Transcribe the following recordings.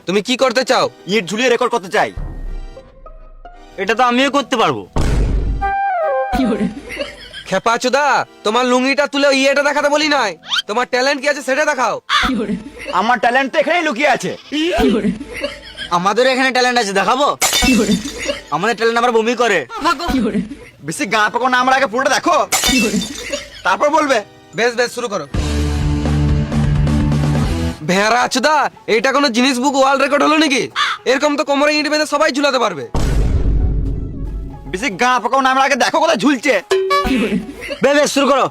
তুমি কি করতে চাও? ইট ঝুলিয়ে রেকর্ড করতে চাই। এটা তো আমিও করতে পারবো। খেপাচোদা, তোমার লুঙ্গিটা তুলে ইয়েটা দেখাতে বলি নাই, তোমার ট্যালেন্ট কি আছে সেটা দেখাও। আমার ট্যালেন্ট তো এখানেই লুকিয়ে আছে। আমাদের এখানে ট্যালেন্ট আছে, দেখাবো? আমাদের ট্যালেন্ট আবার বমি করে। বেশি গা পাকো না, আমার আগে পুরোটা দেখো, তারপর বলবে। বেশ বেশ, শুরু করো। ভেড়া আচুদা, এটা কোনো জিনিস বুক ওয়ার্ল্ড রেকর্ড হলো নাকি? এরকম তো কোমরে ইট বেঁধে সবাই ঝুলাতে পারবে। বেশি গা পাকো না, আমার আগে দেখো কোথায় ঝুলছে। বেশ শুরু করো।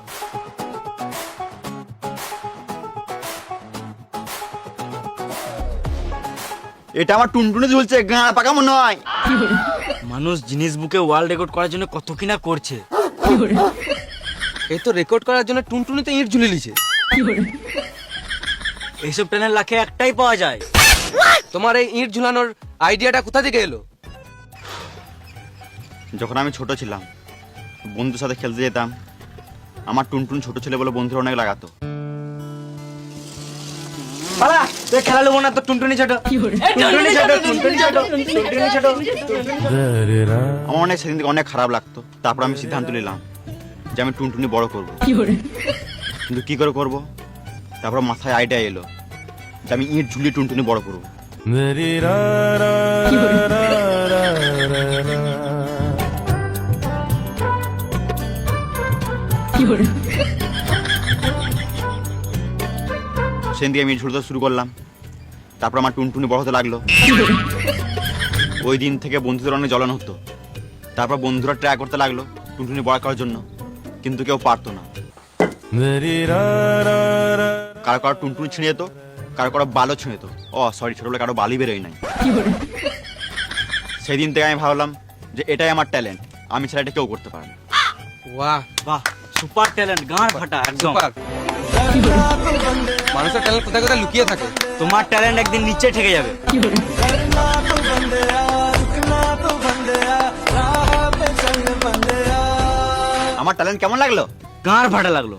এটা আমার টুনটুনি ঝুলছে, গা পাকামো নয়। মানুষ জিনিস বুকে ওয়ার্ল্ড রেকর্ড করার জন্য কত কিনা করছে। এই তো রেকর্ড করার জন্য টুনটুনিতে ইট ঝুলে লিছে। এইসব ট্যালেন্ট লাখে একটাই পাওয়া যায়। তোমার এই ইট ঝুলানোর আইডিয়াটা কোথা থেকে এলো? যখন আমি ছোট ছিলাম, বন্ধুর সাথে খেলতে যেতাম, আমার টুনটুন ছোট ছেলে বলে বন্ধুরা অনেক লাগাতো। পালা, তুই খেলা নেবো না, তো টুনটুনি ছোট। টুনটুনি ছোট, টুনটুনি ছোট, টুনটুনি ছোট। আমার অনেক সেদিন থেকে অনেক খারাপ লাগতো। তারপর আমি সিদ্ধান্ত নিলাম যে আমি টুনটুনি বড় করব। কিন্তু কি করে করব? তারপর মাথায় আইডিয়া এলো যে আমি ইট ঝুলিয়ে টুনটুনি বড় করব। সেদিন থেকে আমি ঝুলতে শুরু করলাম। তারপর আমার টুনটুনি বড় হতে লাগলো। ওই দিন থেকে বন্ধুদের অনেক জ্বলন হতো। তারপর বন্ধুরা ট্রাই করতে লাগলো টুনটুনি বড় করার জন্য, কিন্তু কেউ পারতো না। কারো কারো টুনটুনি ছিঁড়ে যেত, কারো কারো বালও ছিঁড়ে যেত। সরি, ছোটবেলায় কারো বালি বেরোয় নাই। সেই দিন থেকে আমি ভাবলাম যে এটাই আমার ট্যালেন্ট, আমি ছাড়া এটা কেউ করতে পারে না। বাহ, বাহ, সুপার ট্যালেন্ট, গাঁড় ফাটা একদম। সুপার। মানুষের ট্যালেন্ট কোথায় কোথায় লুকিয়ে থাকে। তোমার ট্যালেন্ট একদিন নিচে ঠেকে যাবে। আমার ট্যালেন্ট কেমন লাগলো? গাঁড় ফাটা লাগলো।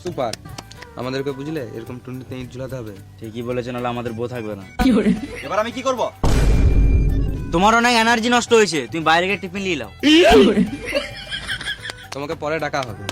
সুপার। আমাদেরকে বুঝলে এরকম টুনটুনিতে ইট ঝুলাতে হবে। ঠিকই বলেছেন, নাহলে আমাদের বউ থাকবে না। এবার আমি কি করব? তোমার অনেক এনার্জি নষ্ট হয়েছে, তুমি বাইরে গিয়ে টিফিন নিয়ে নাও। তোমাকে পরে ডাকা হবে।